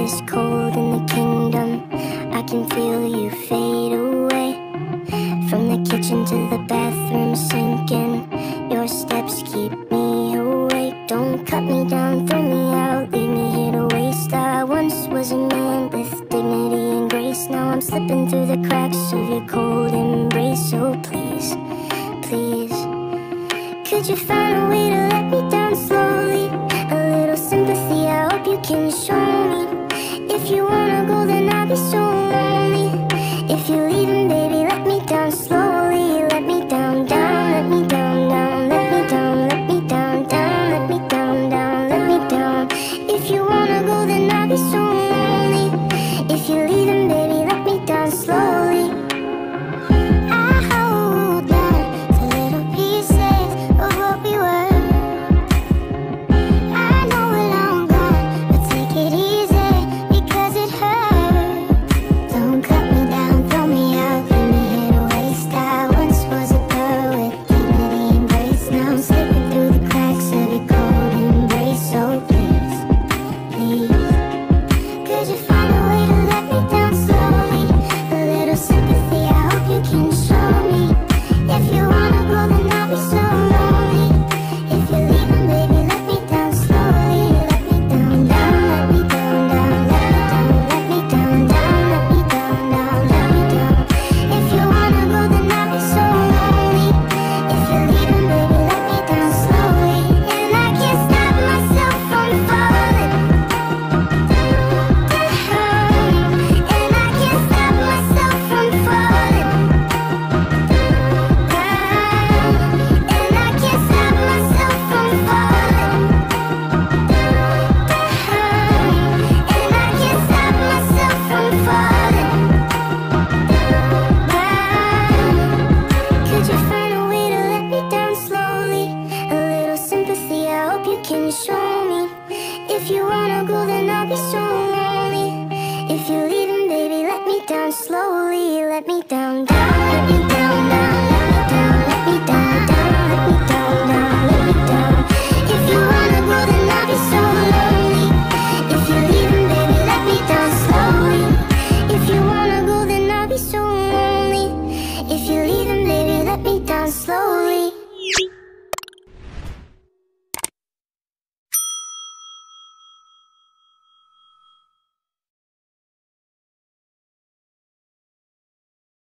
is cold in the kingdom. I can feel you fade away. From the kitchen to the bathroom sinking, your steps keep me awake. Don't cut me down, throw me out, leave me here to waste. I once was a man with dignity and grace. Now I'm slipping through the cracks of your cold embrace. So please, please, could you find a way to let me down slowly? A little sympathy, I hope you can show me.